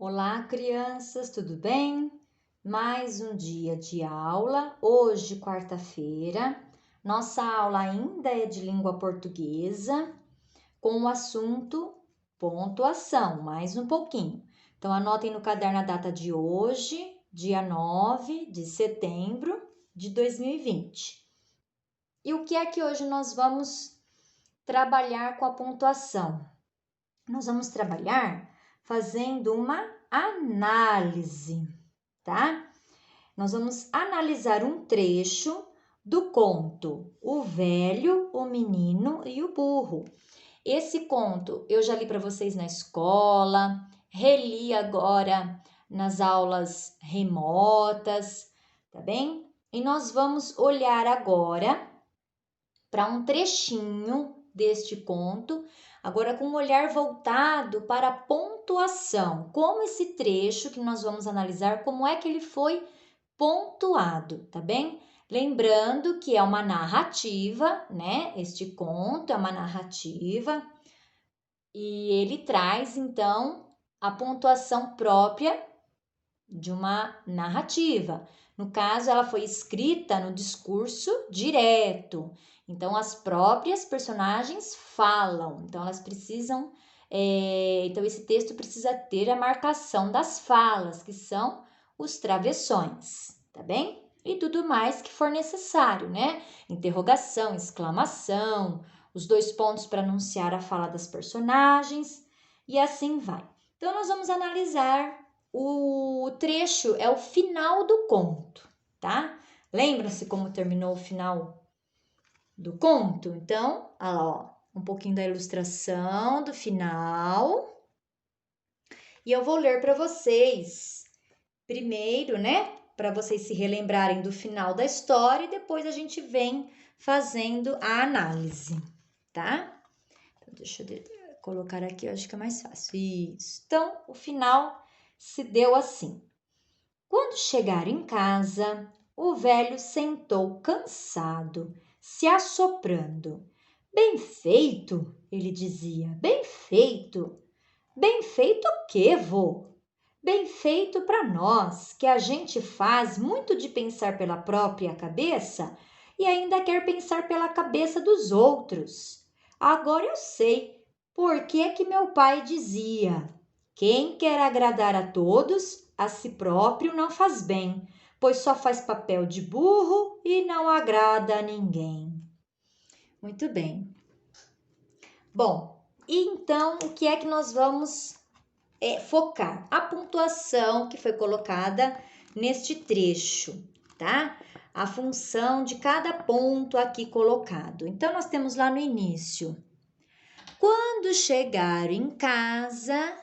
Olá, crianças, tudo bem? Mais um dia de aula. Hoje, quarta-feira, nossa aula ainda é de língua portuguesa, com o assunto pontuação, mais um pouquinho. Então, anotem no caderno a data de hoje, dia 9 de setembro de 2020. E o que é que hoje nós vamos trabalhar com a pontuação? Nós vamos trabalhar fazendo uma análise, tá? Nós vamos analisar um trecho do conto O Velho, o Menino e o Burro. Esse conto eu já li para vocês na escola, reli agora nas aulas remotas, tá bem? E nós vamos olhar agora para um trechinho deste conto, agora com um olhar voltado para a pontuação. Como esse trecho que nós vamos analisar, como é que ele foi pontuado, tá bem? Lembrando que é uma narrativa, né? Este conto é uma narrativa e ele traz, então, a pontuação própria de uma narrativa. No caso, ela foi escrita no discurso direto. Então, as próprias personagens falam. Então, elas precisam. Então, esse texto precisa ter a marcação das falas, que são os travessões, tá bem? E tudo mais que for necessário, né? Interrogação, exclamação, os dois pontos para anunciar a fala das personagens e assim vai. Então, nós vamos analisar o trecho, é o final do conto, tá? Lembra-se como terminou o final do conto? Então, olha lá, ó, um pouquinho da ilustração do final. E eu vou ler para vocês primeiro, né? Para vocês se relembrarem do final da história e depois a gente vem fazendo a análise, tá? Então, deixa eu colocar aqui, eu acho que é mais fácil. Isso. Então, o final se deu assim. Quando chegaram em casa, o velho sentou cansado, se assoprando. Bem feito, ele dizia, bem feito. Bem feito o quê, vô? Bem feito para nós, que a gente faz muito de pensar pela própria cabeça e ainda quer pensar pela cabeça dos outros. Agora eu sei por que meu pai dizia: quem quer agradar a todos, a si próprio não faz bem, pois só faz papel de burro e não agrada a ninguém. Muito bem. Bom, então o que é que nós vamos focar? A pontuação que foi colocada neste trecho, tá? A função de cada ponto aqui colocado. Então, nós temos lá no início. Quando chegaram em casa,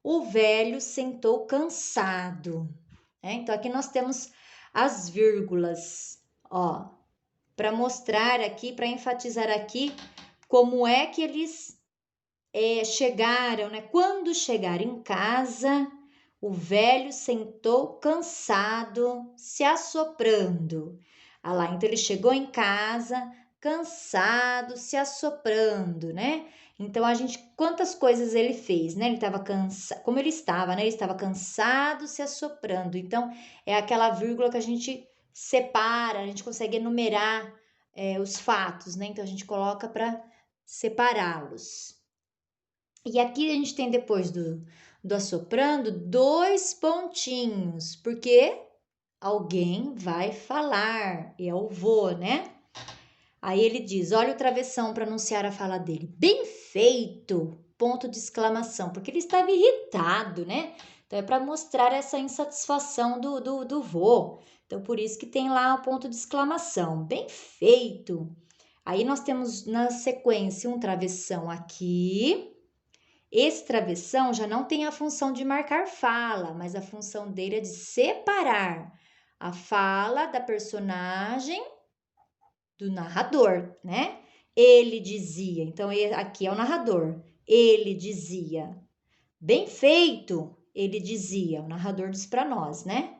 o velho sentou cansado. Então, aqui nós temos as vírgulas, ó, para mostrar aqui, para enfatizar aqui como é que eles chegaram, né? Quando chegaram em casa, o velho sentou cansado, se assoprando. Ah lá, então ele chegou em casa cansado, se assoprando, né? Então a gente, quantas coisas ele fez, né? Ele estava cansado, como ele estava, né? Ele estava cansado, se assoprando. Então é aquela vírgula que a gente separa, a gente consegue enumerar os fatos, né? Então a gente coloca para separá-los. E aqui a gente tem depois do assoprando dois pontinhos, porque alguém vai falar, e é o vô, né? Aí ele diz: olha o travessão para anunciar a fala dele. Bem feito! Ponto de exclamação, porque ele estava irritado, né? Então é para mostrar essa insatisfação do vô. Então por isso que tem lá o ponto de exclamação. Bem feito! Aí nós temos na sequência um travessão aqui. Esse travessão já não tem a função de marcar fala, mas a função dele é de separar a fala da personagem do narrador, né? Ele dizia, então aqui é o narrador. Ele dizia, bem feito, ele dizia, o narrador diz para nós, né?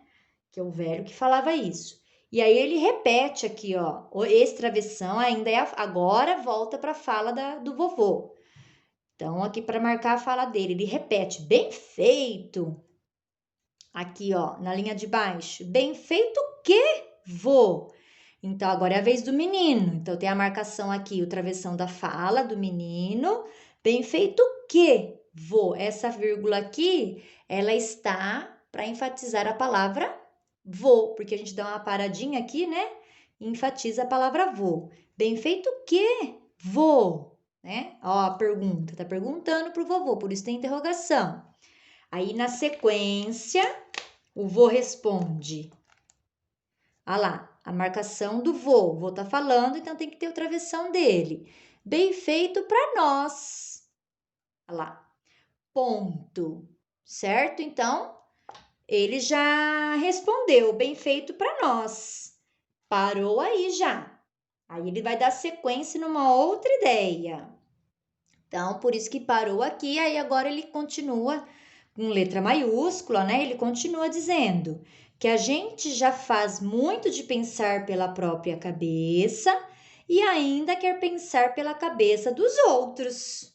Que é o velho que falava isso. E aí ele repete aqui, ó, esse travessão ainda agora volta para a fala do vovô. Então, aqui para marcar a fala dele, ele repete, bem feito. Aqui, ó, na linha de baixo, bem feito o quê, vô? Então, agora é a vez do menino. Então, tem a marcação aqui, o travessão da fala do menino. Bem feito o quê, vô? Essa vírgula aqui, ela está para enfatizar a palavra vô, porque a gente dá uma paradinha aqui, né? E enfatiza a palavra vô. Bem feito o quê, vô? Né? Ó, a pergunta, tá perguntando pro vovô, por isso tem interrogação. Aí, na sequência, o vô responde. Ah lá, a marcação do vô. O vô tá falando, então tem que ter o travessão dele. Bem feito para nós. Ah lá, ponto. Certo? Então, ele já respondeu. Bem feito para nós. Parou aí já. Aí ele vai dar sequência numa outra ideia. Então, por isso que parou aqui. Aí agora ele continua com letra maiúscula, né? Ele continua dizendo que a gente já faz muito de pensar pela própria cabeça e ainda quer pensar pela cabeça dos outros.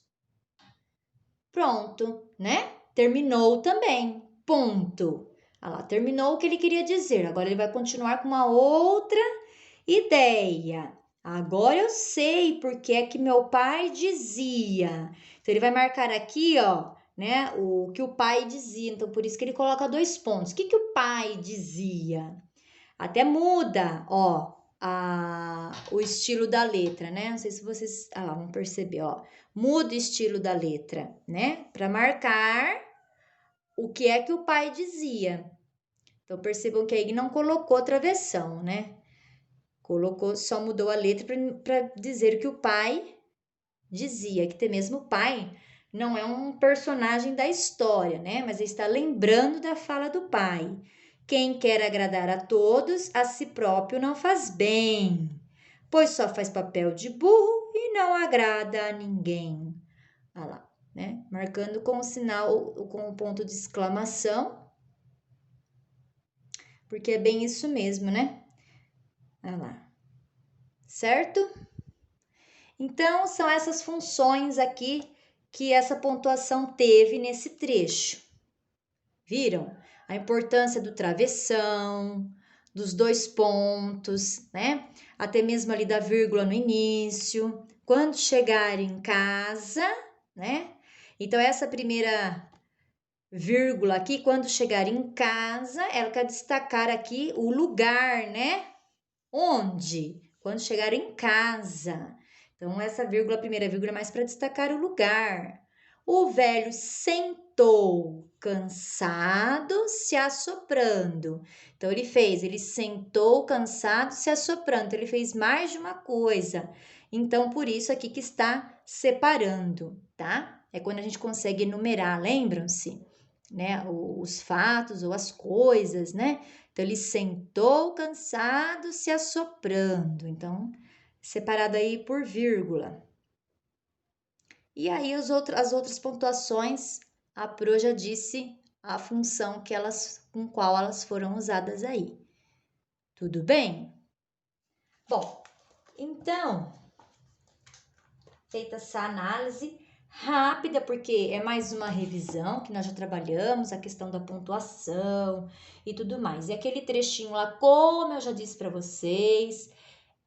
Pronto, né? Terminou também. Ponto. Olha lá, terminou o que ele queria dizer. Agora ele vai continuar com uma outra ideia. Agora eu sei porque é que meu pai dizia. Então ele vai marcar aqui, ó, né, o que o pai dizia. Então por isso que ele coloca 2 pontos. O que o pai dizia? Até muda, ó, o estilo da letra, né? Não sei se vocês vão perceber, ó. Muda o estilo da letra, né? Para marcar o que é que o pai dizia. Então percebam que aí não colocou travessão, né? Colocou, só mudou a letra para dizer que o pai dizia, que até mesmo o pai não é um personagem da história, né? Mas ele está lembrando da fala do pai. Quem quer agradar a todos, a si próprio não faz bem, pois só faz papel de burro e não agrada a ninguém. Olha lá, né? Marcando com o sinal, com o ponto de exclamação, porque é bem isso mesmo, né? Olha lá. Certo? Então, são essas funções aqui que essa pontuação teve nesse trecho. Viram? A importância do travessão, dos 2 pontos, né? Até mesmo ali da vírgula no início. Quando chegar em casa, né? Então, essa primeira vírgula aqui, quando chegar em casa, ela quer destacar aqui o lugar, né? Onde? Quando chegar em casa. Então, essa vírgula, a primeira vírgula, é mais para destacar o lugar. O velho sentou, cansado, se assoprando. Então, ele sentou, cansado, se assoprando. Então, ele fez mais de uma coisa. Então, por isso aqui que está separando, tá? É quando a gente consegue enumerar, lembram-se? Né? Os fatos ou as coisas, né? Então, ele sentou cansado, se assoprando. Então, separado aí por vírgula. E aí, as outras pontuações, a Pro já disse a função com qual elas foram usadas aí. Tudo bem? Bom, então, feita essa análise rápida, porque é mais uma revisão que nós já trabalhamos, a questão da pontuação e tudo mais. E aquele trechinho lá, como eu já disse para vocês,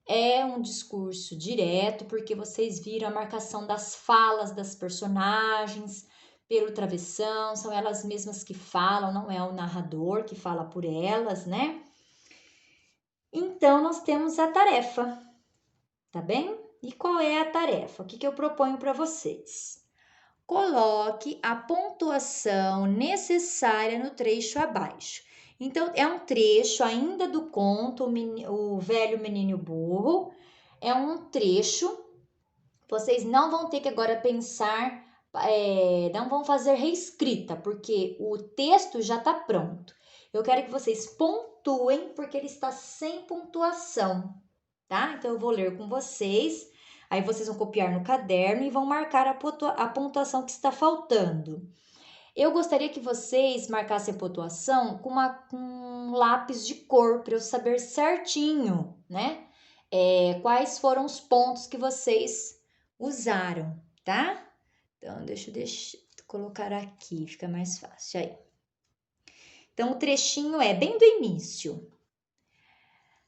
é um discurso direto, porque vocês viram a marcação das falas das personagens pelo travessão, são elas mesmas que falam, não é o narrador que fala por elas, né? Então, nós temos a tarefa, tá bem? E qual é a tarefa? O que eu proponho para vocês? Coloque a pontuação necessária no trecho abaixo. Então, é um trecho ainda do conto O Velho Menino e o Burro. É um trecho, vocês não vão ter que agora pensar, não vão fazer reescrita, porque o texto já está pronto. Eu quero que vocês pontuem, porque ele está sem pontuação, tá? Então, eu vou ler com vocês. Aí vocês vão copiar no caderno e vão marcar a pontuação que está faltando. Eu gostaria que vocês marcassem a pontuação com um lápis de cor, para eu saber certinho, né? Quais foram os pontos que vocês usaram, tá? Então, deixa eu colocar aqui, fica mais fácil. Aí. Então, o trechinho é bem do início.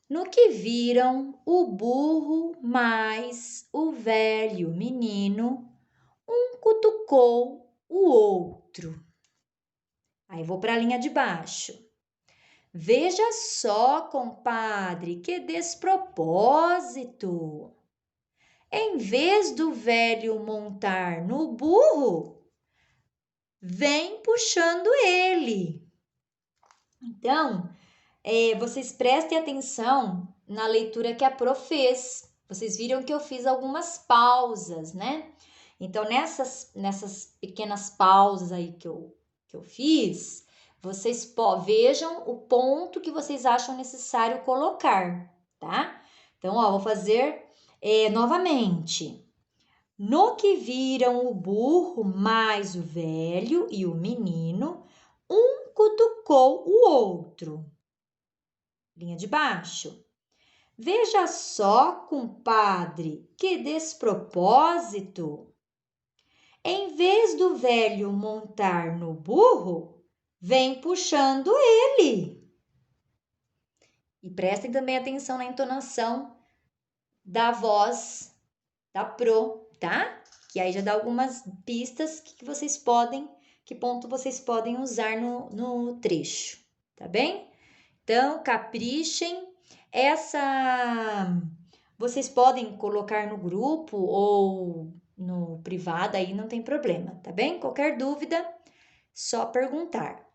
No que viram o burro mais o velho menino, um cutucou o outro. Aí vou para a linha de baixo. Veja só, compadre, que despropósito! Em vez do velho montar no burro, vem puxando ele. Então, vocês prestem atenção na leitura que a Pro fez. Vocês viram que eu fiz algumas pausas, né? Então, nessas pequenas pausas aí que eu fiz, vocês vejam o ponto que vocês acham necessário colocar, tá? Então, ó, vou fazer novamente. No que viram o burro mais o velho e o menino, um cutucou o outro. Linha de baixo. Veja só, compadre, que despropósito! Em vez do velho montar no burro, vem puxando ele. E prestem também atenção na entonação da voz da Pro, tá? Que aí já dá algumas pistas que ponto vocês podem usar no trecho, tá bem? Então, caprichem. Vocês podem colocar no grupo ou no privado, aí não tem problema, tá bem? Qualquer dúvida, só perguntar.